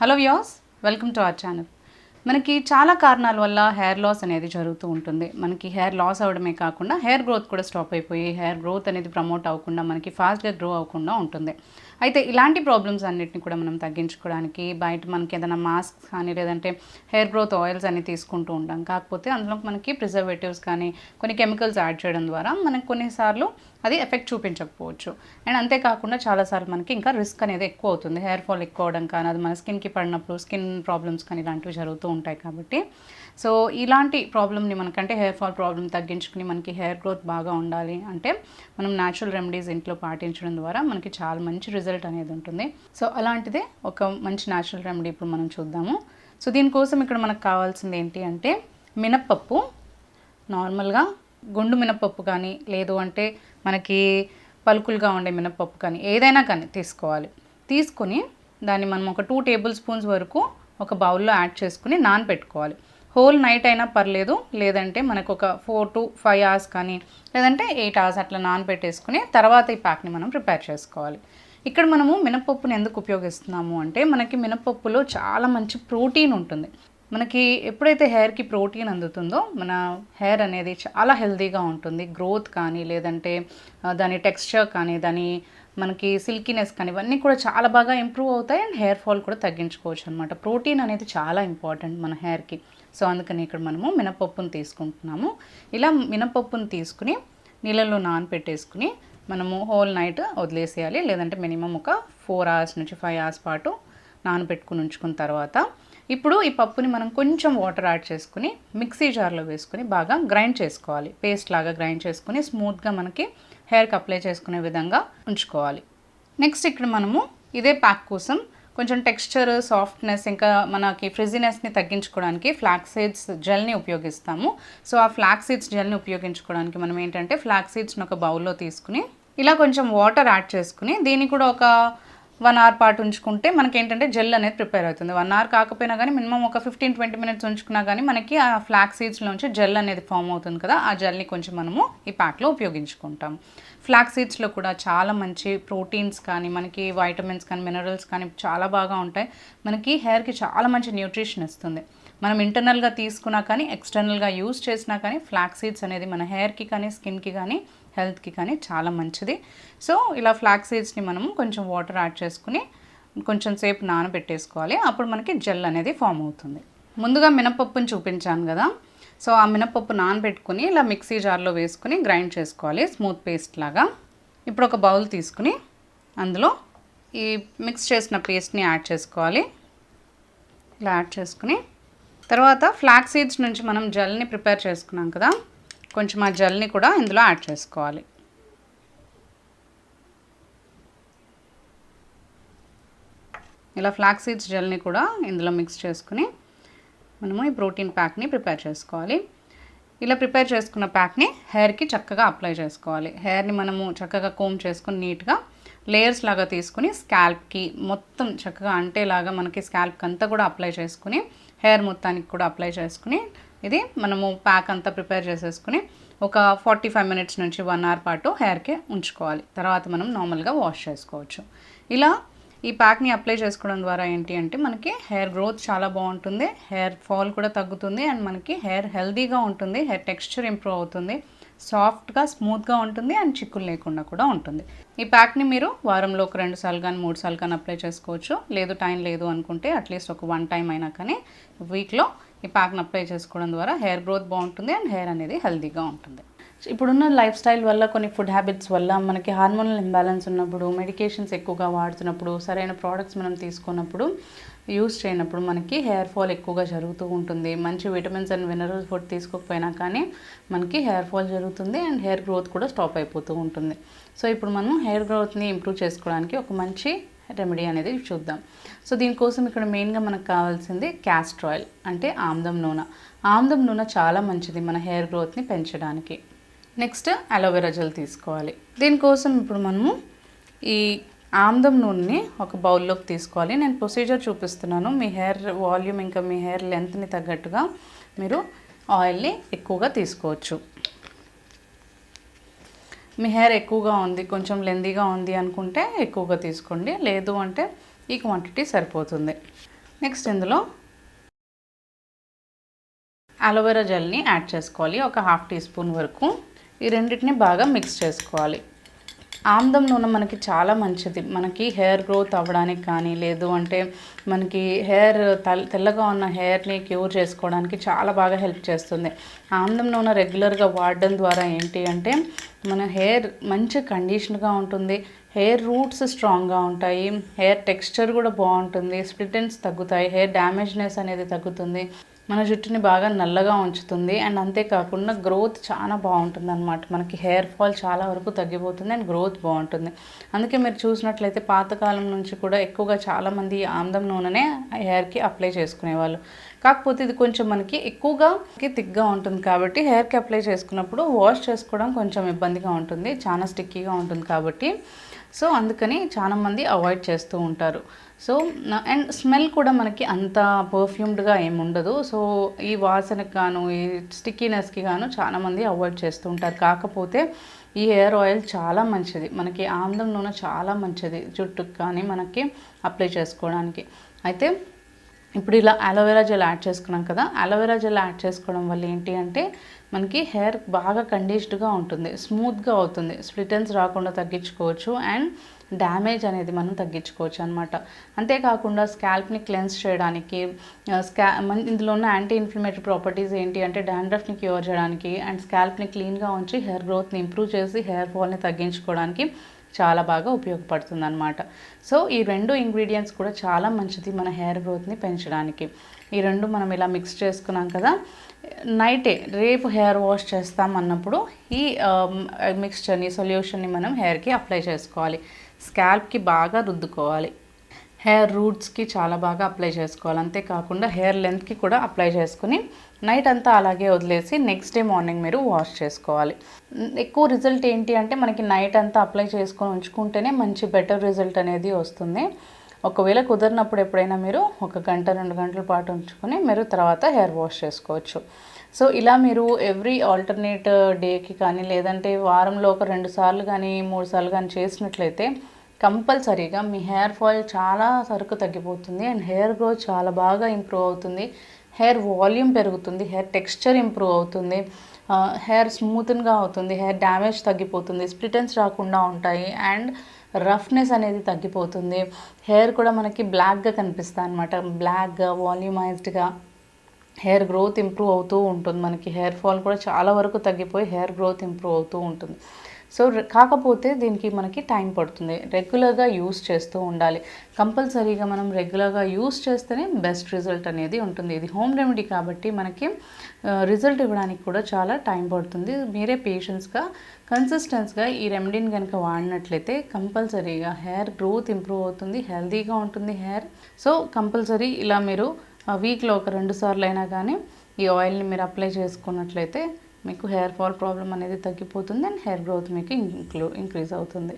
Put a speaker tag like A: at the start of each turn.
A: Hello viewers, welcome to our channel. మనకి చాలా కారణాల వల్ల హెయిర్ లాస్ అనేది జరుగుతూ ఉంటుంది. మనకి హెయిర్ లాస్ అవ్వడమే కాకుండా హెయిర్ గ్రోత్ కూడా స్టాప్ అయిపోయి హెయిర్ గ్రోత్ అనేది ప్రమోట్ అవ్వకుండా మనకి ఫాస్ట్గా గ్రో అవ్వకుండా ఉంటుంది. అయితే ఇలాంటి ప్రాబ్లమ్స్ అన్నిటిని కూడా మనం తగ్గించుకోవడానికి బయట మనకి ఏదైనా మాస్క్ కానీ లేదంటే హెయిర్ గ్రోత్ ఆయిల్స్ అని తీసుకుంటూ ఉంటాం. కాకపోతే అందులో మనకి ప్రిజర్వేటివ్స్ కానీ కొన్ని కెమికల్స్ యాడ్ చేయడం ద్వారా మనకు కొన్నిసార్లు అది ఎఫెక్ట్ చూపించకపోవచ్చు. అండ్ అంతేకాకుండా చాలాసార్లు మనకి ఇంకా రిస్క్ అనేది ఎక్కువ అవుతుంది. హెయిర్ ఫాల్ ఎక్కువ అవడం కానీ అది మన స్కిన్కి పడినప్పుడు స్కిన్ ప్రాబ్లమ్స్ కానీ ఇలాంటివి జరుగుతూ ఉంటాయి. కాబట్టి సో ఇలాంటి ప్రాబ్లమ్ని మనకంటే హెయిర్ ఫాల్ ప్రాబ్లమ్ తగ్గించుకుని మనకి హెయిర్ గ్రోత్ బాగా ఉండాలి అంటే మనం న్యాచురల్ రెమెడీస్ ఇంట్లో పాటించడం ద్వారా మనకి చాలా మంచి రిజల్ట్ అనేది ఉంటుంది. సో అలాంటిదే ఒక మంచి న్యాచురల్ రెమెడీ ఇప్పుడు మనం చూద్దాము. సో దీనికోసం ఇక్కడ మనకు కావాల్సింది ఏంటి అంటే మినప్పప్పు, నార్మల్గా గుండు మినప్పప్పు కానీ లేదు అంటే మనకి పలుకులుగా ఉండే మినప్పప్పు కానీ ఏదైనా కానీ తీసుకోవాలి. తీసుకుని దాన్ని మనం ఒక 2 టేబుల్ స్పూన్స్ వరకు ఒక బౌల్లో యాడ్ చేసుకుని నానబెట్టుకోవాలి. హోల్ నైట్ అయినా పర్లేదు, లేదంటే మనకు ఒక 4 to 5 hours కానీ లేదంటే 8 hours అట్లా నానబెట్టేసుకుని తర్వాత ఈ ప్యాక్ని మనం ప్రిపేర్ చేసుకోవాలి. ఇక్కడ మనము మినప్పప్పుని ఎందుకు ఉపయోగిస్తున్నాము అంటే మనకి మినప్పప్పులో చాలా మంచి ప్రోటీన్ ఉంటుంది. మనకి ఎప్పుడైతే హెయిర్కి ప్రోటీన్ అందుతుందో మన హెయిర్ అనేది చాలా హెల్తీగా ఉంటుంది. గ్రోత్ కానీ లేదంటే దాని టెక్స్చర్ కానీ దాని మనకి సిల్కీనెస్ కానీ ఇవన్నీ కూడా చాలా బాగా ఇంప్రూవ్ అవుతాయి. అండ్ హెయిర్ ఫాల్ కూడా తగ్గించుకోవచ్చు అనమాట. ప్రోటీన్ అనేది చాలా ఇంపార్టెంట్ మన హెయిర్కి. సో అందుకని ఇక్కడ మనము మినపప్పును తీసుకుంటున్నాము. ఇలా మినపప్పును తీసుకుని నీళ్ళల్లో నానపెట్టేసుకుని మనము హోల్ నైట్ వదిలేసేయాలి. లేదంటే మినిమం ఒక 4 hours నుంచి 5 hours పాటు నానబెట్టుకుని ఉంచుకున్న తర్వాత ఇప్పుడు ఈ పప్పుని మనం కొంచెం వాటర్ యాడ్ చేసుకుని మిక్సీ జార్లో వేసుకుని బాగా గ్రైండ్ చేసుకోవాలి. పేస్ట్ లాగా గ్రైండ్ చేసుకుని స్మూత్గా మనకి హెయిర్కి అప్లై చేసుకునే విధంగా ఉంచుకోవాలి. నెక్స్ట్ ఇక్కడ మనము ఇదే ప్యాక్ కోసం కొంచెం టెక్స్చర్, సాఫ్ట్నెస్ ఇంకా మనకి ఫ్రిజీనెస్ని తగ్గించుకోవడానికి ఫ్లాక్స్ సీడ్స్ జెల్ని ఉపయోగిస్తాము. సో ఆ ఫ్లాక్స్ సీడ్స్ జెల్ని ఉపయోగించుకోవడానికి మనం ఏంటంటే ఫ్లాక్స్ సీడ్స్ని ఒక బౌల్లో తీసుకుని ఇలా కొంచెం వాటర్ యాడ్ చేసుకుని దీన్ని కూడా ఒక 1 hour పాటు ఉంచుకుంటే మనకి ఏంటంటే జెల్ అనేది ప్రిపేర్ అవుతుంది. 1 hour కాకపోయినా కానీ మినిమం ఒక 15-20 minutes ఉంచుకున్నా కానీ మనకి ఆ ఫ్లాక్స్ సీడ్స్లోంచి జెల్ అనేది ఫామ్ అవుతుంది కదా, ఆ జెల్ని కొంచెం మనము ఈ ప్యాక్లో ఉపయోగించుకుంటాం. ఫ్లాక్స్ సీడ్స్లో కూడా చాలా మంచి ప్రోటీన్స్ కానీ మనకి వైటమిన్స్ కానీ మినరల్స్ కానీ చాలా బాగా ఉంటాయి. మనకి హెయిర్కి చాలా మంచి న్యూట్రిషన్ ఇస్తుంది. మనం ఇంటర్నల్గా తీసుకున్నా కానీ ఎక్స్టర్నల్గా యూజ్ చేసినా కానీ ఫ్లాక్స్ సీడ్స్ అనేది మన హెయిర్కి కానీ స్కిన్కి కానీ హెల్త్కి కానీ చాలా మంచిది. సో ఇలా ఫ్లాక్స్ సీడ్స్ని మనము కొంచెం వాటర్ యాడ్ చేసుకుని కొంచెం సేపు నానబెట్టేసుకోవాలి. అప్పుడు మనకి జెల్ అనేది ఫామ్ అవుతుంది. ముందుగా మినపప్పుని చూపించాను కదా, సో ఆ మినపప్పు నానబెట్టుకుని ఇలా మిక్సీ జార్లో వేసుకుని గ్రైండ్ చేసుకోవాలి స్మూత్ పేస్ట్ లాగా. ఇప్పుడు ఒక బౌల్ తీసుకుని అందులో ఈ మిక్స్ చేసిన పేస్ట్ని యాడ్ చేసుకోవాలి. ఇలా యాడ్ చేసుకుని తర్వాత ఫ్లాక్స్ సీడ్స్ నుంచి మనం జెల్ని ప్రిపేర్ చేసుకున్నాం కదా, కొంచెం ఆ జెల్ని కూడా ఇందులో యాడ్ చేసుకోవాలి. ఇలా ఫ్లాక్స్ సీడ్స్ జెల్ని కూడా ఇందులో మిక్స్ చేసుకుని మనము ఈ ప్రోటీన్ ప్యాక్ని ప్రిపేర్ చేసుకోవాలి. ఇలా ప్రిపేర్ చేసుకున్న ప్యాక్ని హెయిర్కి చక్కగా అప్లై చేసుకోవాలి. హెయిర్ని మనము చక్కగా కోమ్ చేసుకుని నీట్గా లేయర్స్ లాగా తీసుకుని స్కాల్ప్కి మొత్తం చక్కగా అంటేలాగా మనకి స్కాల్ప్కి అంతా కూడా అప్లై చేసుకుని హెయిర్ మొత్తానికి కూడా అప్లై చేసుకుని ఇది మనము ప్యాక్ అంతా ప్రిపేర్ చేసేసుకుని ఒక 45 minutes నుంచి 1 hour పాటు హెయిర్కి ఉంచుకోవాలి. తర్వాత మనం నార్మల్గా వాష్ చేసుకోవచ్చు. ఇలా ఈ ప్యాక్ని అప్లై చేసుకోవడం ద్వారా ఏంటి అంటే మనకి హెయిర్ గ్రోత్ చాలా బాగుంటుంది, హెయిర్ ఫాల్ కూడా తగ్గుతుంది అండ్ మనకి హెయిర్ హెల్తీగా ఉంటుంది, హెయిర్ టెక్స్చర్ ఇంప్రూవ్ అవుతుంది, సాఫ్ట్గా స్మూత్గా ఉంటుంది అండ్ చిక్కులు లేకుండా కూడా ఉంటుంది. ఈ ప్యాక్ని మీరు వారంలో ఒక 2 సార్లు కానీ 3 సార్లు కానీ అప్లై చేసుకోవచ్చు. లేదు టైం లేదు అనుకుంటే అట్లీస్ట్ ఒక 1 time అయినా కానీ వీక్లో ఈ ప్యాక్ని అప్లై చేసుకోవడం ద్వారా హెయిర్ గ్రోత్ బాగుంటుంది అండ్ హెయిర్ అనేది హెల్తీగా ఉంటుంది. ఇప్పుడున్న లైఫ్ స్టైల్ వల్ల కొన్ని ఫుడ్ హ్యాబిట్స్ వల్ల మనకి హార్మోనల్ ఇంబ్యాలెన్స్ ఉన్నప్పుడు మెడికేషన్స్ ఎక్కువగా వాడుతున్నప్పుడు సరైన ప్రోడక్ట్స్ మనం తీసుకున్నప్పుడు యూస్ చేయనప్పుడు మనకి హెయిర్ ఫాల్ ఎక్కువగా జరుగుతూ ఉంటుంది. మంచి విటమిన్స్ అండ్ మినరల్ ఫుడ్ తీసుకోకపోయినా కానీ మనకి హెయిర్ ఫాల్ జరుగుతుంది అండ్ హెయిర్ గ్రోత్ కూడా స్టాప్ అయిపోతూ ఉంటుంది. సో ఇప్పుడు మనం హెయిర్ గ్రోత్ని ఇంప్రూవ్ చేసుకోవడానికి ఒక మంచి రెమెడీ అనేది చూద్దాం. సో దీనికోసం ఇక్కడ మెయిన్గా మనకు కావాల్సింది క్యాస్టర్ ఆయిల్ అంటే ఆముదం నూనె. ఆముదం నూనె చాలా మంచిది మన హెయిర్ గ్రోత్ని పెంచడానికి. నెక్స్ట్ అలోవెరా జెల్ తీసుకోవాలి. దీనికోసం ఇప్పుడు మనము ఈ ఆముదం నూనెని ఒక బౌల్లోకి తీసుకోవాలి. నేను ప్రొసీజర్ చూపిస్తున్నాను. మీ హెయిర్ వాల్యూమ్ ఇంకా మీ హెయిర్ లెంత్ని తగ్గట్టుగా మీరు ఆయిల్ని ఎక్కువగా తీసుకోవచ్చు. మీ హెయిర్ ఎక్కువగా ఉంది, కొంచెం లెందీగా ఉంది అనుకుంటే ఎక్కువగా తీసుకోండి, లేదు అంటే ఈ క్వాంటిటీ సరిపోతుంది. నెక్స్ట్ ఇందులో అలోవెరా జెల్ని యాడ్ చేసుకోవాలి, ఒక 1/2 టీ స్పూన్ వరకు. ఈ రెండింటిని బాగా మిక్స్ చేసుకోవాలి. ఆముదం నూనె మనకి చాలా మంచిది, మనకి హెయిర్ గ్రోత్ అవ్వడానికి కానీ, లేదు అంటే మనకి హెయిర్ తెల్లగా ఉన్న హెయిర్ని క్యూర్ చేసుకోవడానికి చాలా బాగా హెల్ప్ చేస్తుంది. ఆముదం నూనె రెగ్యులర్గా వాడడం ద్వారా ఏంటి అంటే మన హెయిర్ మంచి కండిషన్గా ఉంటుంది, హెయిర్ రూట్స్ స్ట్రాంగ్గా ఉంటాయి, హెయిర్ టెక్స్చర్ కూడా బాగుంటుంది, స్ప్లిట్ ఎండ్స్ తగ్గుతాయి, హెయిర్ డ్యామేజ్నెస్ అనేది తగ్గుతుంది, మన జుట్టుని బాగా నల్లగా ఉంచుతుంది. అండ్ అంతేకాకుండా గ్రోత్ చాలా బాగుంటుంది అనమాట. మనకి హెయిర్ ఫాల్ చాలా వరకు తగ్గిపోతుంది అండ్ గ్రోత్ బాగుంటుంది. అందుకే మీరు చూసినట్లయితే పాతకాలం నుంచి కూడా ఎక్కువగా చాలామంది ఆముదం నూనెనే హెయిర్కి అప్లై చేసుకునేవాళ్ళు. కాకపోతే ఇది కొంచెం మనకి ఎక్కువగా థిక్గా ఉంటుంది కాబట్టి హెయిర్కి అప్లై చేసుకున్నప్పుడు వాష్ చేసుకోవడం కొంచెం ఇబ్బందిగా ఉంటుంది, చాలా స్టిక్కీగా ఉంటుంది కాబట్టి. సో అందుకని చాలామంది అవాయిడ్ చేస్తూ ఉంటారు. సో అండ్ స్మెల్ కూడా మనకి అంత పర్ఫ్యూమ్డ్గా ఏమి ఉండదు. సో ఈ వాసనకు గాను, ఈ స్టిక్కీనెస్కి గాను చాలామంది అవాయిడ్ చేస్తూ ఉంటారు. కాకపోతే ఈ హెయిర్ ఆయిల్ చాలా మంచిది, మనకి ఆముదం నూనె చాలా మంచిది జుట్టుకు కానీ మనకి అప్లై చేసుకోవడానికి. అయితే ఇప్పుడు ఇలా అలోవెరా జెల్ యాడ్ చేసుకున్నాం కదా, అలోవెరా జెల్ యాడ్ చేసుకోవడం వల్ల ఏంటి అంటే మనకి హెయిర్ బాగా కండిషన్డ్గా ఉంటుంది, స్మూత్గా అవుతుంది, స్ప్లిట్ ఎండ్స్ రాకుండా తగ్గించుకోవచ్చు అండ్ డ్యామేజ్ అనేది మనం తగ్గించుకోవచ్చు అనమాట. అంతేకాకుండా స్కాల్ప్ని క్లెన్స్ చేయడానికి, ఇందులో ఉన్న యాంటీ ఇన్ఫ్లమేటరీ ప్రాపర్టీస్ ఏంటి అంటే డాండ్రఫ్ని క్యూర్ చేయడానికి అండ్ స్కాల్ప్ని క్లీన్గా ఉంచి హెయిర్ గ్రోత్ని ఇంప్రూవ్ చేసి హెయిర్ ఫాల్ని తగ్గించుకోవడానికి చాలా బాగా ఉపయోగపడుతుంది అనమాట. సో ఈ 2 ఇంగ్రీడియంట్స్ కూడా చాలా మంచిది మన హెయిర్ గ్రోత్ని పెంచడానికి. ఈ 2 మనం ఇలా మిక్స్ చేసుకున్నాం కదా, నైటే రేపు హెయిర్ వాష్ చేస్తాం అన్నప్పుడు ఈ మిక్స్చర్ని, సొల్యూషన్ని మనం హెయిర్కి అప్లై చేసుకోవాలి. స్కాల్ప్కి బాగా రుద్దుకోవాలి, హెయిర్ రూట్స్కి చాలా బాగా అప్లై చేసుకోవాలి. అంతేకాకుండా హెయిర్ లెంత్కి కూడా అప్లై చేసుకుని నైట్ అంతా అలాగే వదిలేసి నెక్స్ట్ డే మార్నింగ్ మీరు వాష్ చేసుకోవాలి. ఎక్కువ రిజల్ట్ ఏంటి అంటే మనకి నైట్ అంతా అప్లై చేసుకొని ఉంచుకుంటేనే మంచి బెటర్ రిజల్ట్ అనేది వస్తుంది. ఒకవేళ కుదిరినప్పుడు ఎప్పుడైనా మీరు 1 గంట 2 గంటల పాటు ఉంచుకొని మీరు తర్వాత హెయిర్ వాష్ చేసుకోవచ్చు. సో ఇలా మీరు ఎవ్రీ ఆల్టర్నేట్ డేకి కానీ, లేదంటే వారంలో ఒక 2 సార్లు కానీ 3 సార్లు కానీ చేసినట్లయితే కంపల్సరీగా మీ హెయిర్ ఫాల్ చాలా వరకు తగ్గిపోతుంది అండ్ హెయిర్ గ్రోత్ చాలా బాగా ఇంప్రూవ్ అవుతుంది, హెయిర్ వాల్యూమ్ పెరుగుతుంది, హెయిర్ టెక్స్చర్ ఇంప్రూవ్ అవుతుంది, హెయిర్ స్మూత్గా అవుతుంది, హెయిర్ డ్యామేజ్ తగ్గిపోతుంది, స్ప్లిట్ ఎండ్స్ రాకుండా ఉంటాయి అండ్ రఫ్నెస్ అనేది తగ్గిపోతుంది. హెయిర్ కూడా మనకి బ్లాక్గా కనిపిస్తుంది అనమాట, బ్లాక్గా వాల్యూమైజ్డ్గా హెయిర్ గ్రోత్ ఇంప్రూవ్ అవుతూ ఉంటుంది. మనకి హెయిర్ ఫాల్ కూడా చాలా వరకు తగ్గిపోయి హెయిర్ గ్రోత్ ఇంప్రూవ్ అవుతూ ఉంటుంది. సో కాకపోతే దీనికి మనకి టైం పడుతుంది, రెగ్యులర్గా యూస్ చేస్తూ ఉండాలి. కంపల్సరీగా మనం రెగ్యులర్గా యూస్ చేస్తేనే బెస్ట్ రిజల్ట్ అనేది ఉంటుంది. ఇది హోమ్ రెమెడీ కాబట్టి మనకి రిజల్ట్ ఇవ్వడానికి కూడా చాలా టైం పడుతుంది. మీరే పేషెన్స్గా కన్సిస్టెన్స్గా ఈ రెమెడీని కనుక వాడినట్లయితే కంపల్సరీగా హెయిర్ గ్రోత్ ఇంప్రూవ్ అవుతుంది, హెల్తీగా ఉంటుంది హెయిర్. సో కంపల్సరీ ఇలా మీరు వీక్లో ఒక 2 సార్లు అయినా కానీ ఈ ఆయిల్ని మీరు అప్లై చేసుకున్నట్లయితే మీకు హెయిర్ ఫాల్ ప్రాబ్లం అనేది తగ్గిపోతుంది అండ్ హెయిర్ గ్రోత్ మీకు ఇంక్రీజ్ అవుతుంది.